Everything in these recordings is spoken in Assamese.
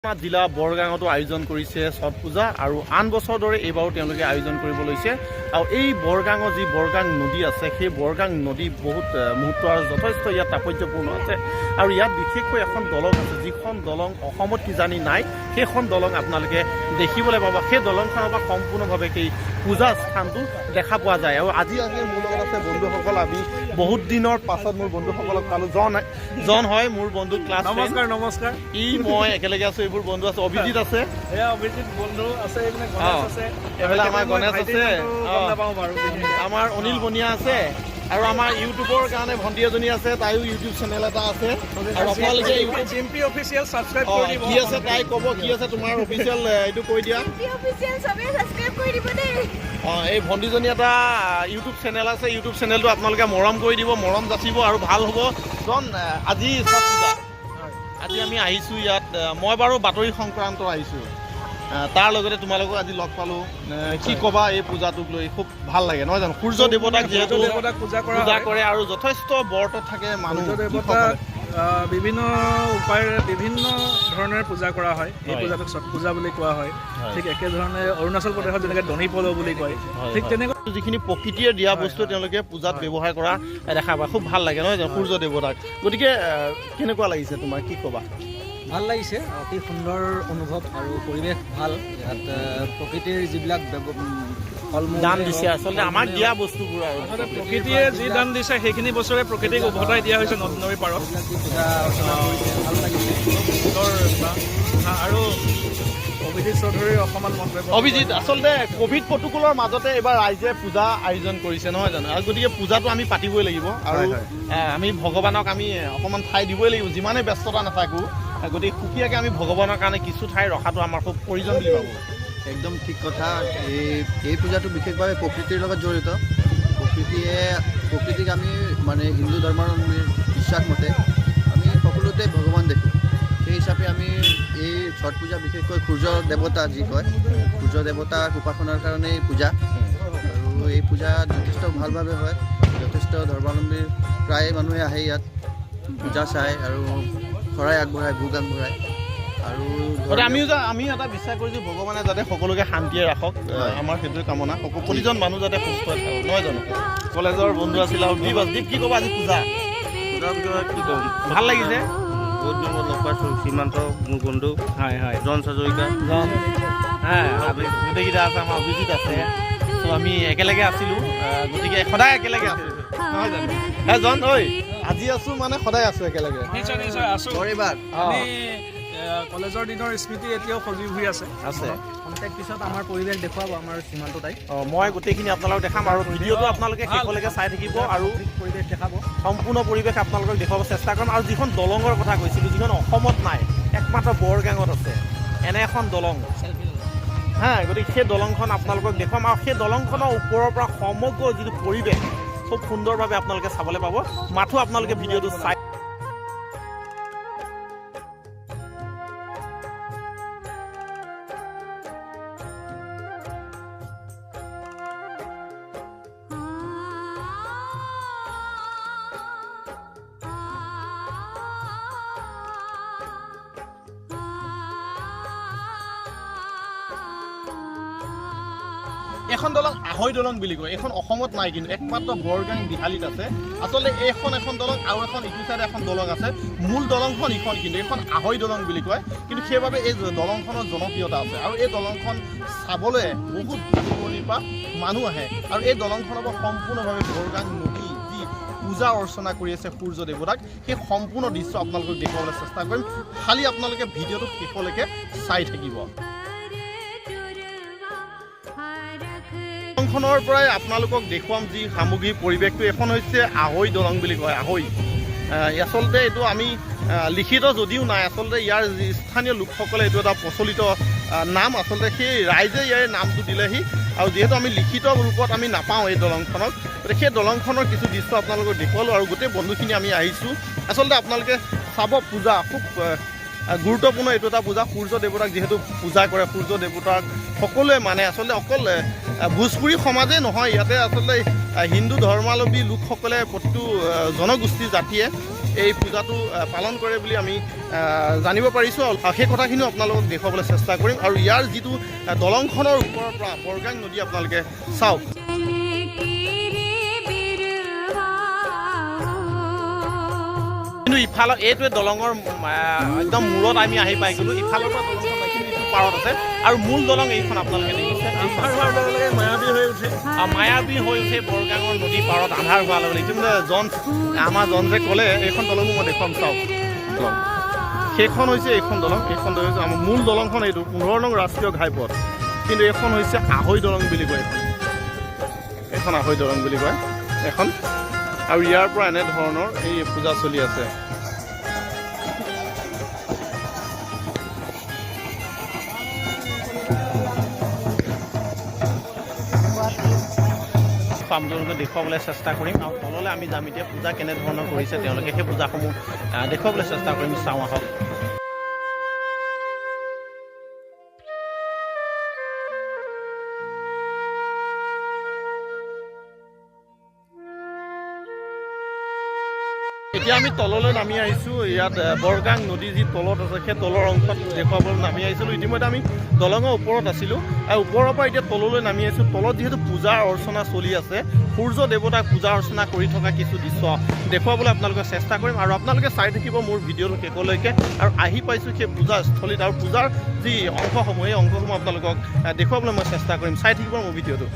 জিলা বৰগাঙতো আয়োজন কৰিছে ছট পূজা আৰু আন বছৰ দৰে এইবাৰো তেওঁলোকে আয়োজন কৰিব লৈছে আৰু এই বৰগাঙৰ যি বৰগাং নদী আছে সেই বৰগাং নদী বহুত মুহূৰ্ত আৰু যথেষ্ট ইয়াত তাৎপৰ্যপূৰ্ণ আছে আৰু ইয়াত বিশেষকৈ এখন দলং আছে যিখন দলং অসমত কিজানি নাই সেইখন দলং আপোনালোকে দেখিবলৈ পাব সেই দলংখনৰ পৰা সম্পূৰ্ণভাৱে সেই পূজা স্থানটো দেখা পোৱা যায় আৰু আজি মোৰ লগত আছে বন্ধুসকল আমি বহুত দিনৰ পাছত মোৰ বন্ধুসকলক পালোঁ জন হয় মোৰ বন্ধু ক্লাছ নমস্কাৰ নমস্কাৰ মই একেলগে আছো এইবোৰ বন্ধু আছে অভিজিত আছে অভিজিত বন্ধু আছে এইফালে আমাৰ গণেশ আছে আমাৰ অনিল বনিয়া আছে আৰু আমাৰ ইউটিউবৰ কাৰণে ভণ্টি এজনী আছে তাইও ইউটিউব চেনেল এটা আছে আৰু আপোনালোকে জিম্পি অফিচিয়েল ছাবস্ক্ৰাইব কৰি দিব কি আছে তাই ক'ব কি আছে তোমাৰ অফিচিয়েল এইটো কৈ দিয়া এই ভণ্টিজনী এটা ইউটিউব চেনেল আছে ইউটিউব চেনেলটো আপোনালোকে মৰম কৰি দিব মৰম যাচিব আৰু ভাল হ'ব আজি ছট পূজা আজি আমি আহিছোঁ ইয়াত মই বাৰু বাতৰি সংক্ৰান্ত আহিছোঁ তাৰ লগতে তোমালোকক আজি লগ পালোঁ কি ক'বা এই পূজাটোক লৈ খুব ভাল লাগে নহয় জানো সূৰ্য দেৱতাক যিহেতু পূজা কৰে আৰু যথেষ্ট ব্ৰতত থাকে মানুহ দেৱতাক বিভিন্ন উপায়েৰে বিভিন্ন ধৰণেৰে পূজা কৰা হয় এই পূজাটোক ছট পূজা বুলি কোৱা হয় ঠিক একেধৰণে অৰুণাচল প্ৰদেশত যেনেকৈ দনি পল বুলি কয় ঠিক তেনেকৈ যিখিনি প্ৰকৃতিয়ে দিয়া বস্তু তেওঁলোকে পূজাত ব্যৱহাৰ কৰা দেখা পায় খুব ভাল লাগে নহয় জানো সূৰ্য দেৱতাক গতিকে কেনেকুৱা লাগিছে তোমাৰ কি ক'বা ভাল লাগিছে অতি সুন্দৰ অনুভৱ আৰু পৰিৱেশ ভাল ইয়াত প্ৰকৃতিৰ যিবিলাক দান দিছে আচলতে আমাক দিয়া বস্তুবোৰ আৰু প্ৰকৃতিয়ে যি দান দিছে সেইখিনি বস্তুৰে প্ৰকৃতিক উভতাই দিয়া হৈছে নদী পাৰত পূজা অৰ্চনা কৰিছে ভাল লাগিছে আৰু অভিজিত চৌধুৰীৰ অকণমান মন্তব্য অভিজিত আচলতে ক'ভিড প্ৰট'কলৰ মাজতে এইবাৰ ৰাইজে পূজা আয়োজন কৰিছে নহয় জানো আৰু গতিকে পূজাটো আমি পাতিবই লাগিব আৰু আমি ভগৱানক আমি অকণমান ঠাই দিবই লাগিব যিমানেই ব্যস্ততা নাথাকোঁ গতিকে সুকীয়াকৈ আমি ভগৱানৰ কাৰণে কিছু ঠাই ৰখাটো আমাৰ খুব প্ৰয়োজন বুলি ভাবোঁ একদম ঠিক কথা এই পূজাটো বিশেষভাৱে প্ৰকৃতিৰ লগত জড়িত প্ৰকৃতিক আমি মানে হিন্দু ধৰ্মৰ বিশ্বাস মতে আমি সকলোতে ভগৱান দেখোঁ সেই হিচাপে আমি এই ছট পূজা বিশেষকৈ সূৰ্য দেৱতা যি কয় সূৰ্য দেৱতাক উপাসনাৰ কাৰণে এই পূজা আৰু এই পূজা যথেষ্ট ভালভাৱে হয় যথেষ্ট ধৰ্মাৱলম্বীৰ প্ৰায় মানুহে আহে ইয়াত পূজা চায় আৰু শৰাই আগবঢ়ায় ভোগ আগবঢ়ায় আৰু আমি এটা বিশ্বাস কৰিছোঁ ভগৱানে যাতে সকলোকে শান্তিয়ে ৰাখক আমাৰ সেইটোৱে কামনা প্ৰতিজন মানুহ যাতে সুস্থ থাকক নহয় জানো কলেজৰ বন্ধু আছিল আৰু দীপ কি ক'বা আজি পূজাৰ বিষয়ে কি ক'ম ভাল লাগিছে বহুত দিন লগ পাইছোঁ সীমান্ত মোৰ বন্ধু হয় জন হাজৰিকা গোটেইকেইটা আছে আমাৰ অভিজিত আছে ত' আমি একেলগে আছিলোঁ গতিকে সদায় একেলগে আছিলোঁ নহয় জানো জন ঐ আজি আছোঁ মানে সদায় আছোঁ একেলগে নিশ্চয় আছোঁ কলেজৰ দিনৰ স্মৃতি এতিয়াও সজীৱ হৈ আছে কণ্টেক্ট পিছত আমাৰ পৰিৱেশ দেখুৱাব আমাৰ সীমান্ত তাই মই গোটেইখিনি আপোনালোকক দেখাম আৰু ভিডিঅ'টো আপোনালোকে শেষলৈকে চাই থাকিব আৰু পৰিৱেশ দেখাব সম্পূৰ্ণ পৰিৱেশ আপোনালোকক দেখুৱাব চেষ্টা কৰিম আৰু যিখন দলঙৰ কথা কৈছিলোঁ যিখন অসমত নাই একমাত্ৰ বৰগাঙত আছে এনে এখন দলং গতিকে সেই দলংখন আপোনালোকক দেখুৱাম আৰু সেই দলংখনৰ ওপৰৰ পৰা সমগ্ৰ যিটো পৰিৱেশ খুব সুন্দৰভাৱে আপোনালোকে চাবলৈ পাব মাথো আপোনালোকে ভিডিঅ'টো চাই এখন দলং আহৈ দলং বুলি কয় এইখন অসমত নাই কিন্তু একমাত্ৰ বৰগাং বিহালীত আছে আচলতে এখন দলং আৰু এখন ইটো চাইডে এখন দলং আছে মূল দলংখন ইখন কিন্তু এইখন আহৈ দলং বুলি কয় কিন্তু সেইবাবে এই দলংখনৰ জনপ্ৰিয়তা আছে আৰু এই দলংখন চাবলৈ বহুত দূৰণিৰ পৰা মানুহ আহে আৰু এই দলংখনৰ পৰা সম্পূৰ্ণভাৱে বৰগাং নদী যি পূজা অৰ্চনা কৰি আছে সূৰ্য দেৱতাক সেই সম্পূৰ্ণ দৃশ্য আপোনালোকক দেখুৱাবলৈ চেষ্টা কৰিম খালি আপোনালোকে ভিডিঅ'টো শেষলৈকে চাই থাকিব দলংখনৰ পৰাই আপোনালোকক দেখুৱাম যি সামগ্ৰিক পৰিৱেশটো এখন হৈছে আহৈ দলং বুলি কয় আহৈ আচলতে এইটো আমি লিখিত যদিও নাই আচলতে ইয়াৰ স্থানীয় লোকসকলে এইটো এটা প্ৰচলিত নাম আচলতে সেই ৰাইজে ইয়াৰ নামটো দিলেহি আৰু যিহেতু আমি লিখিত ৰূপত আমি নাপাওঁ এই দলংখনক গতিকে সেই দলংখনৰ কিছু দৃশ্য আপোনালোকক দেখুৱালোঁ আৰু গোটেই বন্ধুখিনি আমি আহিছোঁ আচলতে আপোনালোকে চাব পূজা খুব গুৰুত্বপূৰ্ণ এইটো এটা পূজা সূৰ্য দেৱতাক যিহেতু পূজা কৰে সূৰ্য দেৱতাক সকলোৱে মানে আচলতে অকল ভোজপুৰী সমাজেই নহয় ইয়াতে আচলতে হিন্দু ধৰ্মাৱলম্বী লোকসকলে প্ৰতিটো জনগোষ্ঠী জাতিয়ে এই পূজাটো পালন কৰে বুলি আমি জানিব পাৰিছোঁ। আৰু সেই কথাখিনিও আপোনালোকক দেখুৱাবলৈ চেষ্টা কৰিম। আৰু ইয়াৰ যিটো দলংখনৰ ওপৰৰ পৰা বৰগাং নদী আপোনালোকে চাওক। কিন্তু ইফালৰ এইটোৱে দলঙৰ একদম মূৰত আমি আহি পাই গ'লোঁ। ইফালৰ পৰা দলংখন এইখিনি পাৰত আছে আৰু মূল দলং এইখন আপোনালোকে দেখিছে। আন্ধাৰ হোৱাৰ লগে লগে মায়াবী হৈ উঠে বৰগাঙৰ নদী পাৰত আন্ধাৰ হোৱাৰ লগে লগে। ইতিমধ্যে আমাৰ জনজে ক'লে এইখন দলঙো মই দেখুৱাম চাওক। সেইখন হৈছে এইখন দলং হৈছে আমাৰ মূল দলংখন। এইটো 15 নং ৰাষ্ট্ৰীয় ঘাইপথ, কিন্তু এইখন হৈছে আহৈ দলং বুলি কয়। এইখন আহৈ দলং বুলি কয় এখন। আৰু ইয়াৰ পৰা এনেধৰণৰ এই পূজা চলি আছে। আপোনালোকে দেখুৱাবলৈ চেষ্টা কৰিম। আৰু তললৈ আমি যাম এতিয়া পূজা কেনেধৰণৰ কৰিছে তেওঁলোকে, সেই পূজাসমূহ দেখুৱাবলৈ চেষ্টা কৰিম। চাওঁ আহক। এতিয়া আমি তললৈ নামি আহিছোঁ। ইয়াত বৰগাং নদী যি তলত আছে সেই তলৰ অংশত দেখুৱাবলৈ নামি আহিছিলোঁ। ইতিমধ্যে আমি দলঙৰ ওপৰত আছিলোঁ আৰু ওপৰৰ পৰা এতিয়া তললৈ নামি আহিছোঁ। তলত যিহেতু পূজা অৰ্চনা চলি আছে, সূৰ্য দেৱতাক পূজা অৰ্চনা কৰি থকা কিছু দৃশ্য দেখুৱাবলৈ আপোনালোকে চেষ্টা কৰিম। আৰু আপোনালোকে চাই থাকিব মোৰ ভিডিঅ'টো শেষলৈকে। আৰু আহি পাইছোঁ সেই পূজাস্থলীত আৰু পূজাৰ যি অংশসমূহ এই অংশসমূহ আপোনালোকক দেখুৱাবলৈ মই চেষ্টা কৰিম। চাই থাকিব মোৰ ভিডিঅ'টো।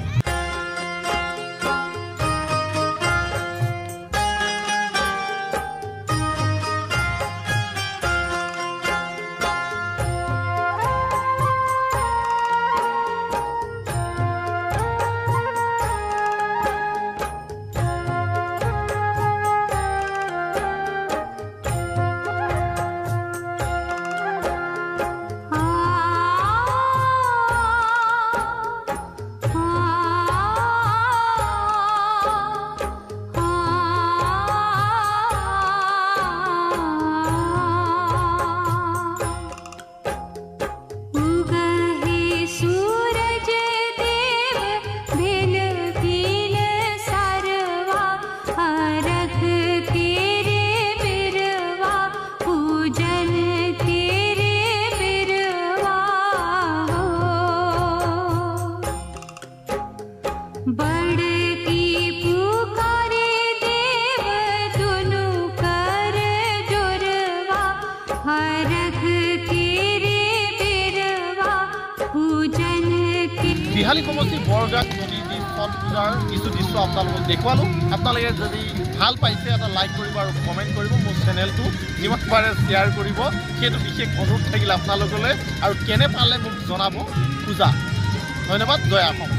বিহালী সমষ্টি বৰগাং নদী যি ছট পূজাৰ কিছু দৃশ্য আপোনালোকক দেখুৱালোঁ। আপোনালোকে যদি ভাল পাইছে এটা লাইক কৰিব আৰু কমেণ্ট কৰিব। মোৰ চেনেলটো যিমান পাৰে শ্বেয়াৰ কৰিব। সেইটো বিশেষ অনুৰোধ থাকিলে আপোনালোকলৈ। আৰু কেনে পালে মোক জনাব পূজা। ধন্যবাদ। জয় অসম।